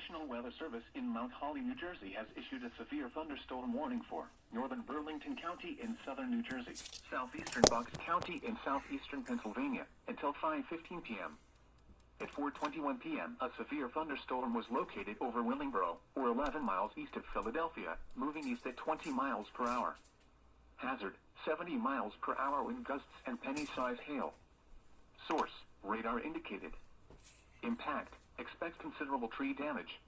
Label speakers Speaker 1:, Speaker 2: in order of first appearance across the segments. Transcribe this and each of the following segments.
Speaker 1: National Weather Service in Mount Holly, New Jersey has issued a severe thunderstorm warning for northern Burlington County in southern New Jersey, southeastern Bucks County in southeastern Pennsylvania until 5:15 p.m. At 4:21 p.m., a severe thunderstorm was located over Willingboro, or 11 miles east of Philadelphia, moving east at 20 miles per hour. Hazard, 70 miles per hour wind gusts and penny-sized hail. Source, radar indicated. Impact, expect considerable tree damage.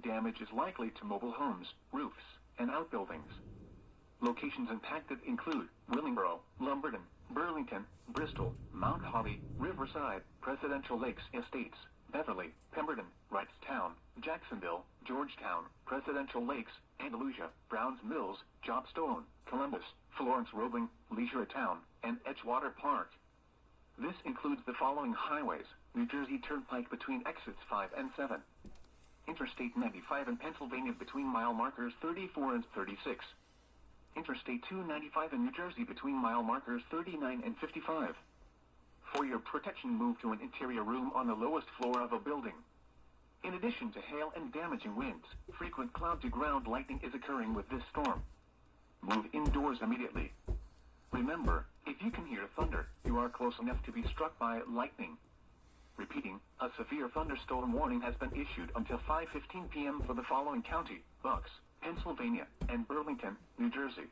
Speaker 1: Damage is likely to mobile homes, roofs, and outbuildings. Locations impacted include Willingboro, Lumberton, Burlington, Bristol, Mount Holly, Riverside, Presidential Lakes Estates, Beverly, Pemberton, Wrightstown, Jacksonville, Georgetown, Presidential Lakes, Andalusia, Browns Mills, Jobstone, Columbus, Florence Roebling, Leisuretown, and Edgewater Park. This includes the following highways: New Jersey Turnpike between exits 5 and 7. Interstate 95 in Pennsylvania between mile markers 34 and 36. Interstate 295 in New Jersey between mile markers 39 and 55. For your protection, move to an interior room on the lowest floor of a building. In addition to hail and damaging winds, frequent cloud-to-ground lightning is occurring with this storm. Move indoors immediately. Remember, if you can hear thunder, you are close enough to be struck by lightning. Repeating, a severe thunderstorm warning has been issued until 5:15 p.m. for the following county: Bucks, Pennsylvania, and Burlington, New Jersey.